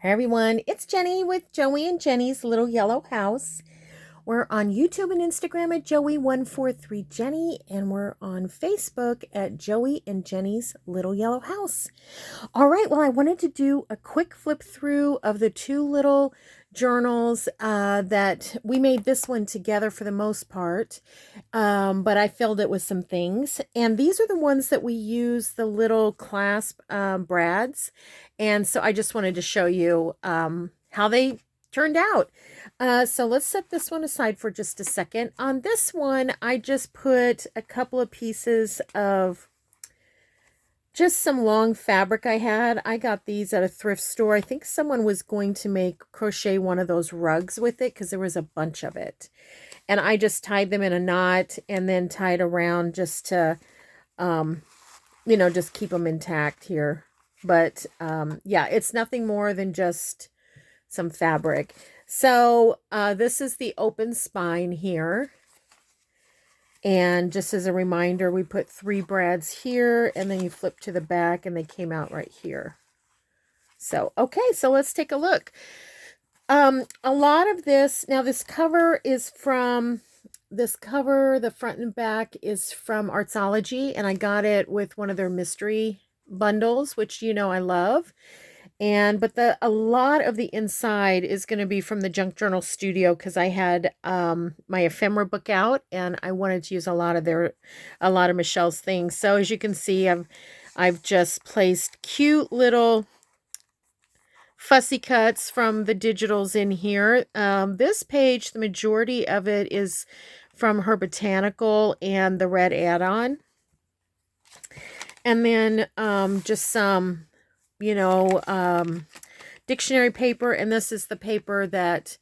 Hey everyone, it's Jenny with Joey and Jenny's Little Yellow House. We're on YouTube and Instagram at Joey143Jenny, and we're on Facebook at Joey and Jenny's Little Yellow House. All right, well, I wanted to do a quick flip through of the two little journals that we made this one together for the most part, but I filled it with some things. And these are the ones that we use the little clasp brads. And so I just wanted to show you how they turned out. So let's set this one aside for just a second. On this one, I just put a couple of pieces of just some long fabric I had. I got these at a thrift store. I think someone was going to crochet one of those rugs with it because there was a bunch of it. And I just tied them in a knot and then tied around just to, just keep them intact here. But yeah, it's nothing more than just some fabric. So this is the open spine here. And just as a reminder, we put 3 brads here, and then you flip to the back, and they came out right here. So, okay, so let's take a look. A lot of this, now this cover, the front and back is from Artsology, and I got it with one of their mystery bundles, which you know I love. But a lot of the inside is going to be from the Junk Journal Studio because I had my ephemera book out and I wanted to use a lot of Michelle's things. So as you can see, I've just placed cute little fussy cuts from the digitals in here. This page, the majority of it is from her Botanical and the red add-on. And then just some dictionary paper. And this is the paper that,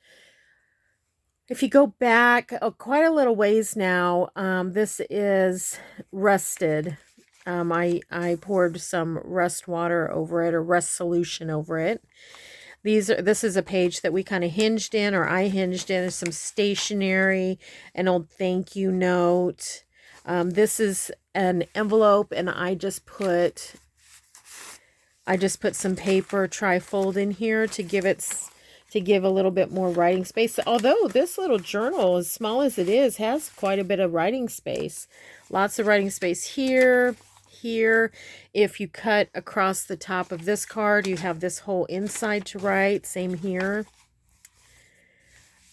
if you go back quite a little ways now, this is rusted. I poured some rust water over it, or rust solution over it. This is a page that we kind of hinged in, or I hinged in. There's some stationery, an old thank you note. This is an envelope, and I just put some paper trifold in here to give a little bit more writing space. Although this little journal, as small as it is, has quite a bit of writing space. Lots of writing space here. If you cut across the top of this card, you have this whole inside to write. Same here.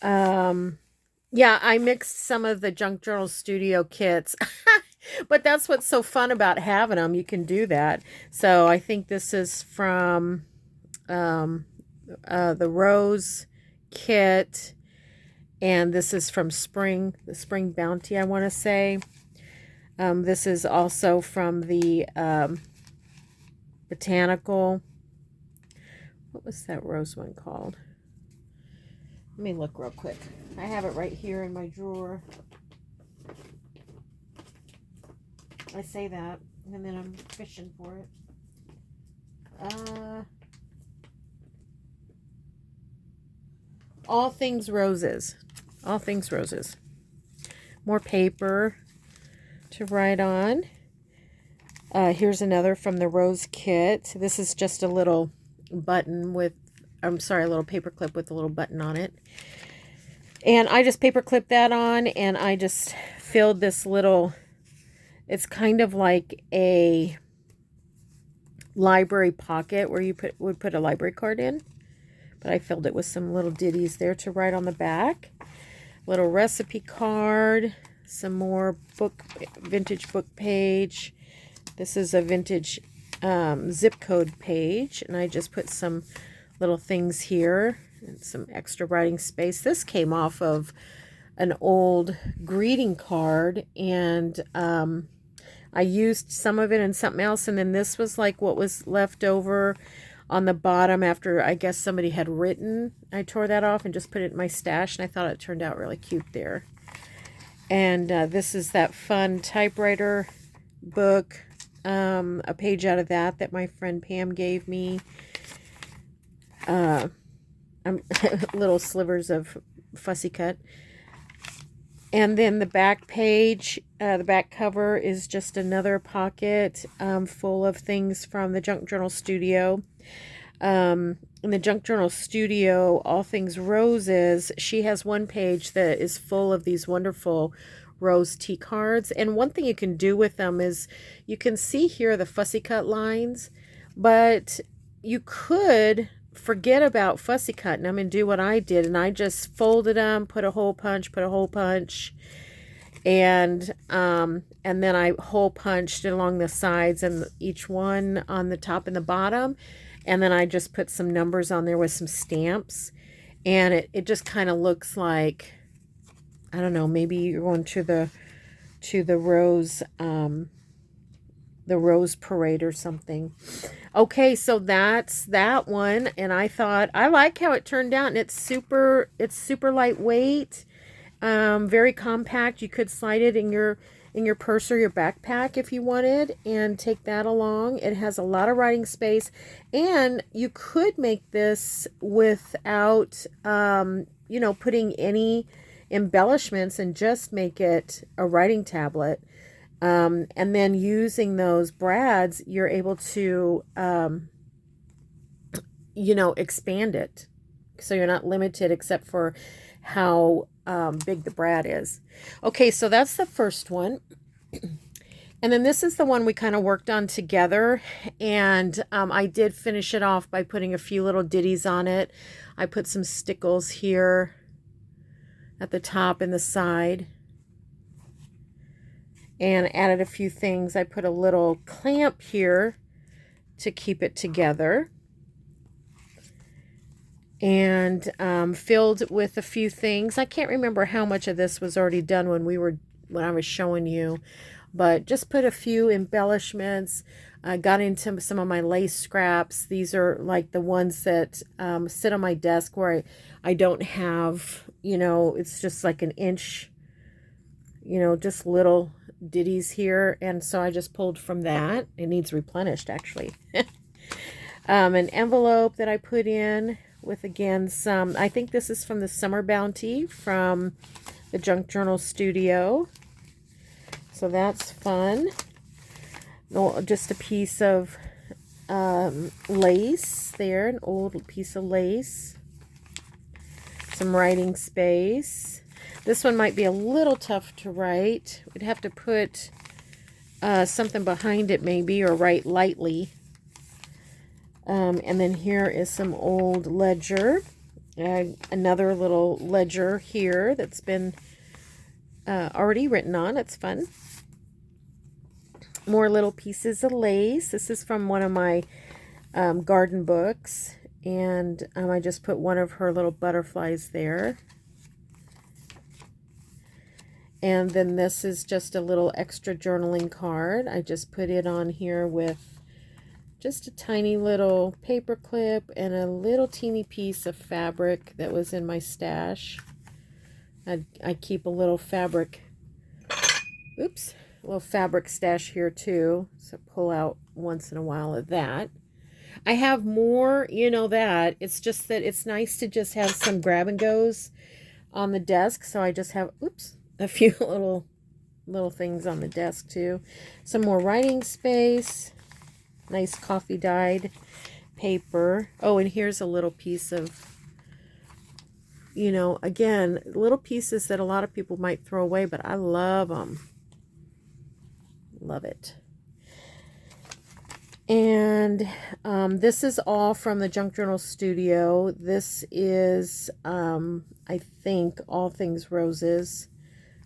Yeah, I mixed some of the Junk Journal Studio kits. But that's what's so fun about having them. You can do that. So I think this is from the Rose kit. And this is from the Spring Bounty, I want to say. This is also from the Botanical. What was that rose one called? Let me look real quick. I have it right here in my drawer. I say that, and then I'm fishing for it. All Things Roses. All Things Roses. More paper to write on. Here's another from the Rose kit. This is just a little button with, a little paper clip with a little button on it. And I just paper clipped that on, and I just filled this little, it's kind of like a library pocket where you would put a library card in. But I filled it with some little ditties there to write on the back. Little recipe card. Some more vintage book page. This is a vintage zip code page. And I just put some little things here. And some extra writing space. This came off of an old greeting card. And I used some of it in something else. And then this was like what was left over on the bottom after, I guess, somebody had written. I tore that off and just put it in my stash, and I thought it turned out really cute there. And this is that fun typewriter book, a page out of that my friend Pam gave me. Little slivers of fussy cut. And then the back page, the back cover is just another pocket full of things from the Junk Journal Studio. In the Junk Journal Studio, All Things Roses, she has one page that is full of these wonderful rose tea cards. And one thing you can do with them is you can see here the fussy cut lines, but you could forget about fussy cutting them and do what I did. And I just folded them, put a hole punch, and then I hole punched along the sides and each one on the top and the bottom. And then I just put some numbers on there with some stamps. And it just kind of looks like, I don't know, maybe you're going to the rose parade or something. Okay, so that's that one. And I thought, I like how it turned out, and it's super lightweight, very compact. You could slide it in your purse or your backpack if you wanted and take that along. It has a lot of writing space, and you could make this without putting any embellishments and just make it a writing tablet. And then using those brads, you're able to expand it, so you're not limited except for how big the brad is. Okay, so that's the first one. And then this is the one we kind of worked on together, and I did finish it off by putting a few little ditties on it. I put some stickles here at the top and the side, and added a few things. I put a little clamp here to keep it together, and filled with a few things. I can't remember how much of this was already done when I was showing you, but just put a few embellishments. I got into some of my lace scraps. These are like the ones that sit on my desk where I don't have, it's just like an inch, just little ditties here. And so I just pulled from that. It needs replenished, actually. An envelope that I put in with, again, some, I think this is from the Summer Bounty from the Junk Journal Studio. So that's fun. Just a piece of lace there, an old piece of lace. Some writing space. This one might be a little tough to write. We'd have to put something behind it maybe, or write lightly. And then here is some old ledger. Another little ledger here that's been already written on. It's fun. More little pieces of lace. This is from one of my garden books. And I just put one of her little butterflies there. And then this is just a little extra journaling card. I just put it on here with just a tiny little paper clip and a little teeny piece of fabric that was in my stash. I keep a little fabric, a little fabric stash here too. So pull out once in a while of that. I have more, that. It's just that it's nice to just have some grab and goes on the desk. So I just have, a few little things on the desk too. Some more writing space. Nice coffee dyed paper. Oh, and here's a little piece of, again, little pieces that a lot of people might throw away, but I love them. Love it. And this is all from the Junk Journal Studio. This is, I think, All Things Roses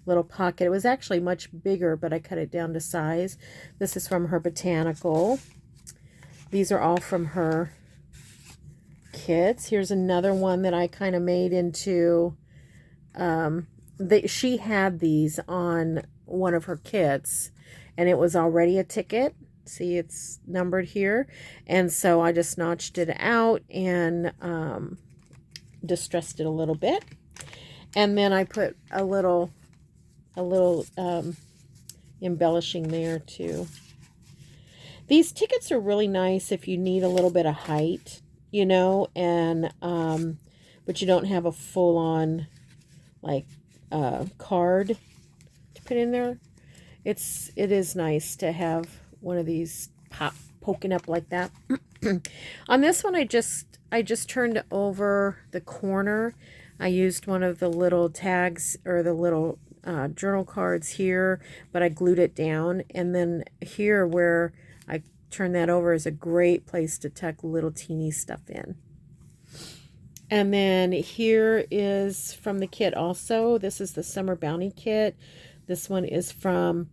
little pocket. It was actually much bigger, but I cut it down to size. This is from her botanical. These are all from her kits. Here's another one that I kind of made into, she had these on one of her kits, and it was already a ticket. See, it's numbered here. And so I just notched it out and distressed it a little bit. And then I put a little embellishing there too. These tickets are really nice if you need a little bit of height, and but you don't have a full-on like card to put in there. It is nice to have one of these poking up like that. On this one, I just turned over the corner. I used one of the little tags or the little journal cards here, but I glued it down. And then here where I turned that over is a great place to tuck little teeny stuff in. And then here is from the kit also. This is the Summer Bounty kit. This one is from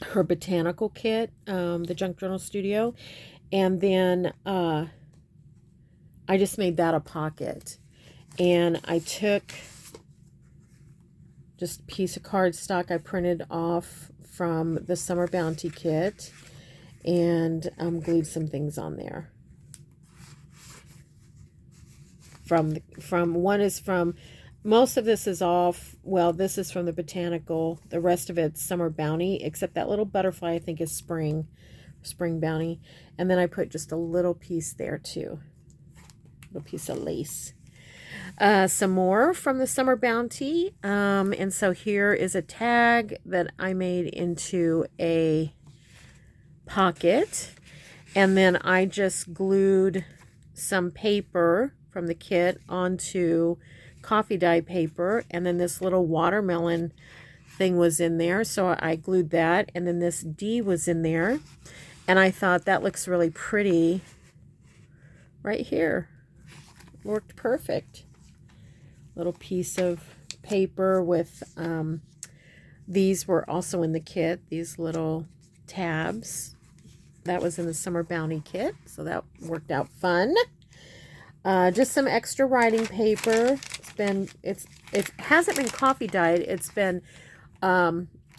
her botanical kit, the Junk Journal Studio. And then I just made that a pocket. And I took just a piece of cardstock I printed off from the Summer Bounty kit and glued some things on there. Most of this is off. Well, this is from the botanical. The rest of it's Summer Bounty, except that little butterfly I think is Spring Bounty. And then I put just a little piece there too. A little piece of lace. Some more from the Summer Bounty. And so here is a tag that I made into a pocket. And then I just glued some paper from the kit onto coffee dye paper. And then this little watermelon thing was in there. So I glued that. And then this D was in there. And I thought that looks really pretty right here. Worked perfect. Little piece of paper with, these were also in the kit, these little tabs. That was in the Summer Bounty kit, so that worked out fun. Just some extra writing paper. It hasn't been coffee dyed. It's been,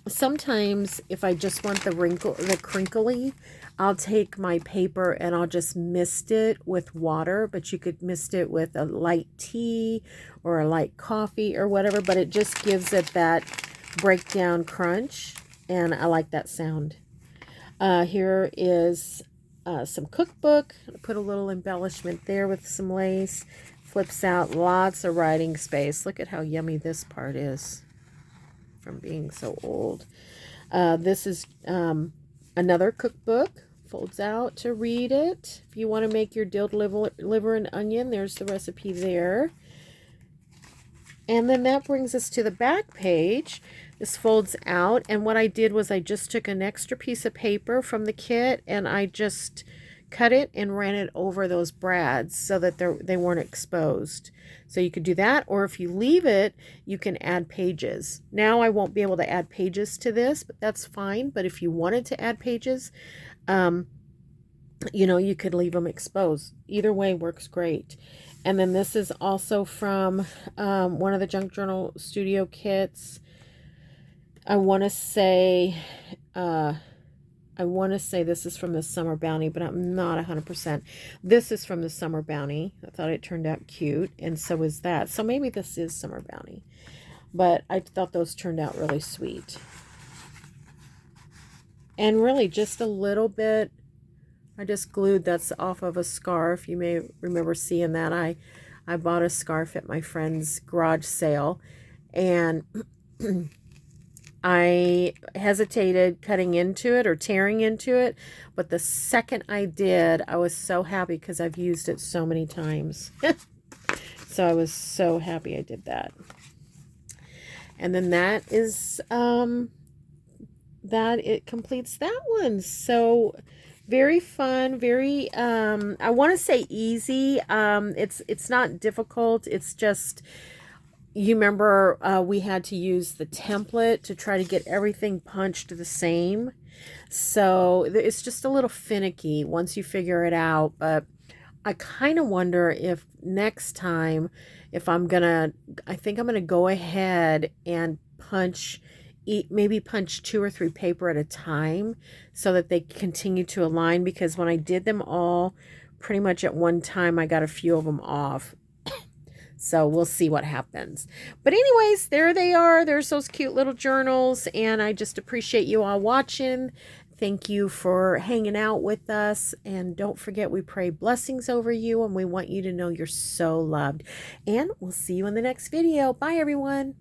sometimes if I just want the crinkly, I'll take my paper and I'll just mist it with water, but you could mist it with a light tea or a light coffee or whatever, but it just gives it that breakdown crunch, and I like that sound. Here is some cookbook. I put a little embellishment there with some lace. Flips out, lots of writing space. Look at how yummy this part is from being so old. This is another cookbook. Folds out to read it. If you want to make your dilled liver and onion, there's the recipe there. And then that brings us to the back page. This folds out, and what I did was I just took an extra piece of paper from the kit and I just cut it and ran it over those brads so that they weren't exposed. So you could do that, or if you leave it, you can add pages. Now I won't be able to add pages to this, but that's fine. But if you wanted to add pages, you know, you could leave them exposed. Either way works great. And then this is also from one of the Junk Journal Studio kits. I want to say this is from the Summer Bounty, but I'm not 100%. This is from the Summer Bounty. I thought it turned out cute, and so is that. So maybe this is Summer Bounty. But I thought those turned out really sweet. And really just a little bit, I just glued, that's off of a scarf. You may remember seeing that. I bought a scarf at my friend's garage sale, and I hesitated cutting into it or tearing into it, but the second I did, I was so happy because I've used it so many times. So I was so happy I did that. And then that is, that it completes that one. So very fun, very, I want to say easy. It's not difficult. It's just, you remember we had to use the template to try to get everything punched the same. So it's just a little finicky once you figure it out. But I kind of wonder if next time, if I think I'm going to go ahead and maybe punch 2 or 3 paper at a time so that they continue to align, because when I did them all pretty much at one time, I got a few of them off. So we'll see what happens. But anyways, there they are. There's those cute little journals, and I just appreciate you all watching. Thank you for hanging out with us, and don't forget, we pray blessings over you, and we want you to know you're so loved. And we'll see you in the next video. Bye, everyone.